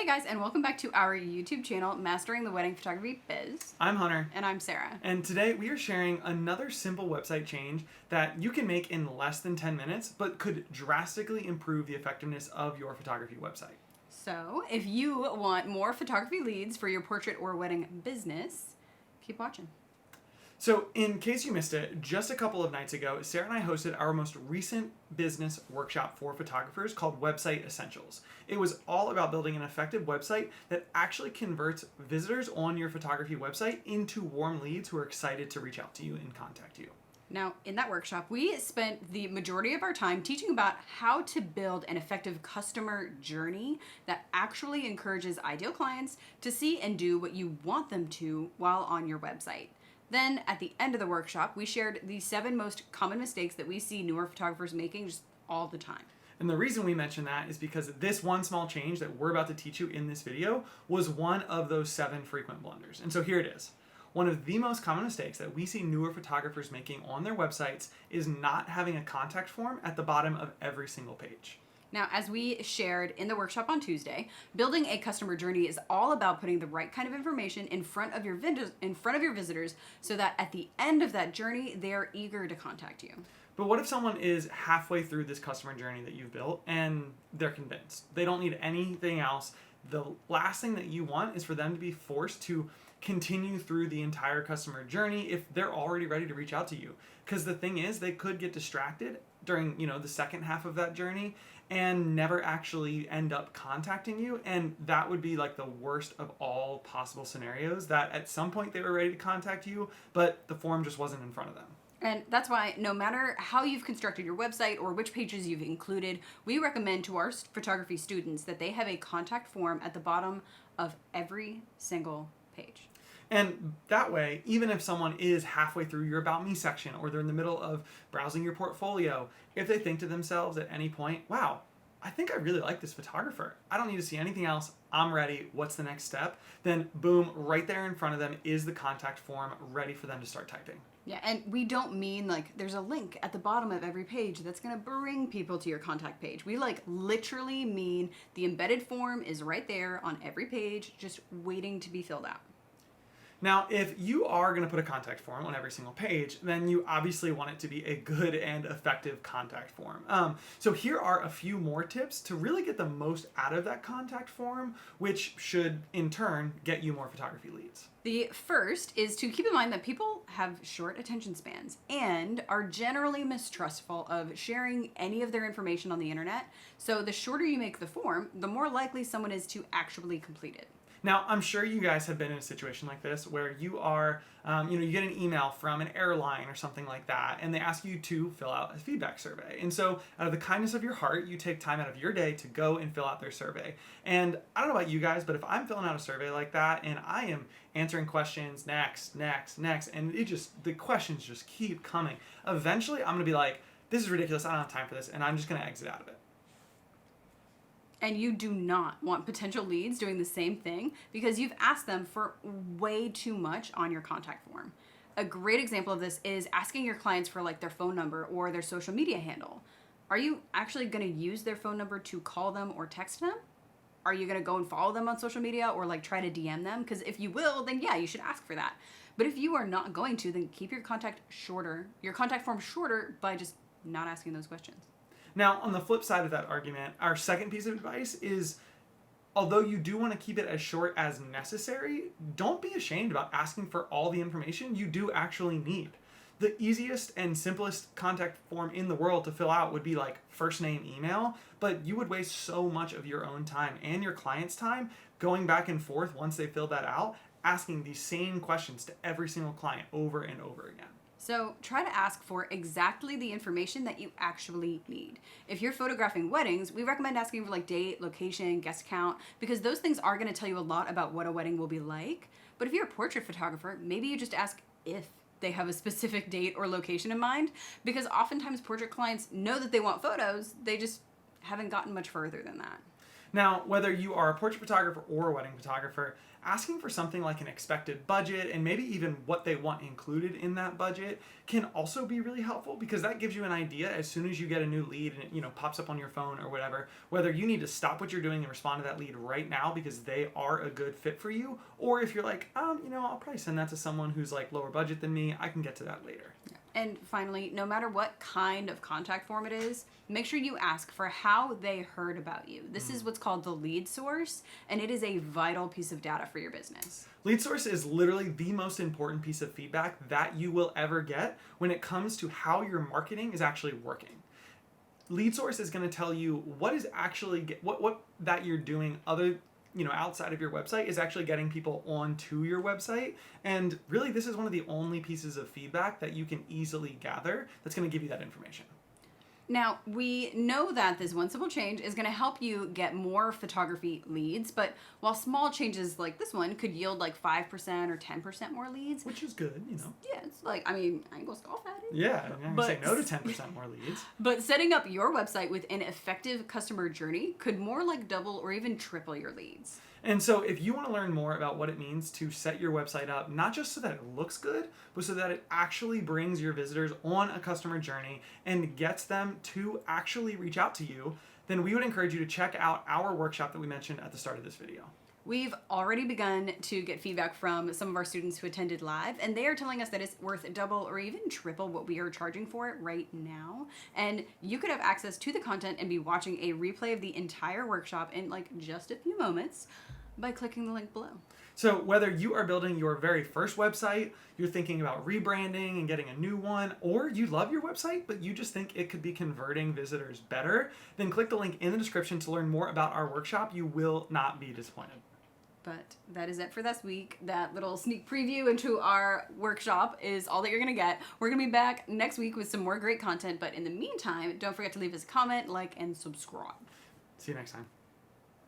Hey guys, and welcome back to our YouTube channel, Mastering the Wedding Photography Biz. I'm Hunter. And I'm Sarah. And today we are sharing another simple website change that you can make in less than 10 minutes, but could drastically improve the effectiveness of your photography website. So, if you want more photography leads for your portrait or wedding business, keep watching. So, in case you missed it, just a couple of nights ago, Sarah and I hosted our most recent business workshop for photographers called Website Essentials. It was all about building an effective website that actually converts visitors on your photography website into warm leads who are excited to reach out to you and contact you. Now, in that workshop, we spent the majority of our time teaching about how to build an effective customer journey that actually encourages ideal clients to see and do what you want them to while on your website. Then, at the end of the workshop, we shared the 7 most common mistakes that we see newer photographers making just all the time. And the reason we mention that is because this one small change that we're about to teach you in this video was one of those 7 frequent blunders. And so here it is. One of the most common mistakes that we see newer photographers making on their websites is not having a contact form at the bottom of every single page. Now, as we shared in the workshop on Tuesday, building a customer journey is all about putting the right kind of information in front of your visitors so that at the end of that journey, they're eager to contact you. But what if someone is halfway through this customer journey that you've built and they're convinced? They don't need anything else. The last thing that you want is for them to be forced to continue through the entire customer journey if they're already ready to reach out to you. Because the thing is, they could get distracted during, the second half of that journey and never actually end up contacting you. And that would be like the worst of all possible scenarios, that at some point they were ready to contact you, but the form just wasn't in front of them. And that's why no matter how you've constructed your website or which pages you've included, we recommend to our photography students that they have a contact form at the bottom of every single page. And that way, even if someone is halfway through your About Me section or they're in the middle of browsing your portfolio, if they think to themselves at any point, wow, I think I really like this photographer. I don't need to see anything else. I'm ready. What's the next step? Then boom, right there in front of them is the contact form ready for them to start typing. Yeah, and we don't mean like there's a link at the bottom of every page that's going to bring people to your contact page. We literally mean the embedded form is right there on every page, just waiting to be filled out. Now, if you are going to put a contact form on every single page, then you obviously want it to be a good and effective contact form. So here are a few more tips to really get the most out of that contact form, which should in turn get you more photography leads. The first is to keep in mind that people have short attention spans and are generally mistrustful of sharing any of their information on the internet. So the shorter you make the form, the more likely someone is to actually complete it. Now, I'm sure you guys have been in a situation like this where you are, you get an email from an airline or something like that, and they ask you to fill out a feedback survey. And so out of the kindness of your heart, you take time out of your day to go and fill out their survey. And I don't know about you guys, but if I'm filling out a survey like that and I am answering questions next, and the questions just keep coming, eventually I'm going to be like, this is ridiculous. I don't have time for this. And I'm just going to exit out of it. And you do not want potential leads doing the same thing because you've asked them for way too much on your contact form. A great example of this is asking your clients for their phone number or their social media handle. Are you actually going to use their phone number to call them or text them? Are you going to go and follow them on social media or try to DM them? Because if you will, then yeah, you should ask for that. But if you are not going to, then keep your contact form shorter by just not asking those questions. Now, on the flip side of that argument, our second piece of advice is, although you do want to keep it as short as necessary, don't be ashamed about asking for all the information you do actually need. The easiest and simplest contact form in the world to fill out would be first name, email, but you would waste so much of your own time and your client's time going back and forth once they filled that out, asking these same questions to every single client over and over again. So try to ask for exactly the information that you actually need. If you're photographing weddings, we recommend asking for date, location, guest count, because those things are going to tell you a lot about what a wedding will be like. But if you're a portrait photographer, maybe you just ask if they have a specific date or location in mind, because oftentimes portrait clients know that they want photos, they just haven't gotten much further than that. Now, whether you are a portrait photographer or a wedding photographer, asking for something like an expected budget and maybe even what they want included in that budget can also be really helpful, because that gives you an idea as soon as you get a new lead and it pops up on your phone or whatever, whether you need to stop what you're doing and respond to that lead right now because they are a good fit for you, or if you're like, I'll probably send that to someone who's like lower budget than me, I can get to that later. And finally, no matter what kind of contact form it is, make sure you ask for how they heard about you. This is what's called the lead source, and it is a vital piece of data for your business. Lead source is literally the most important piece of feedback that you will ever get when it comes to how your marketing is actually working. Lead source is going to tell you what is actually what that you're doing other outside of your website is actually getting people onto your website. And really, this is one of the only pieces of feedback that you can easily gather that's going to give you that information. Now, we know that this one simple change is going to help you get more photography leads, but while small changes like this one could yield like 5% or 10% more leads. Which is good, Yeah, it's like, I ain't going to scoff at it. Yeah, I'm going to say no to 10% more leads. But setting up your website with an effective customer journey could more like double or even triple your leads. And so if you want to learn more about what it means to set your website up, not just so that it looks good, but so that it actually brings your visitors on a customer journey and gets them to actually reach out to you, then we would encourage you to check out our workshop that we mentioned at the start of this video. We've already begun to get feedback from some of our students who attended live, and they are telling us that it's worth double or even triple what we are charging for it right now. And you could have access to the content and be watching a replay of the entire workshop in like just a few moments by clicking the link below. So whether you are building your very first website, you're thinking about rebranding and getting a new one, or you love your website, but you just think it could be converting visitors better, then click the link in the description to learn more about our workshop. You will not be disappointed. But that is it for this week. That little sneak preview into our workshop is all that you're going to get. We're going to be back next week with some more great content. But in the meantime, don't forget to leave us a comment, like, and subscribe. See you next time.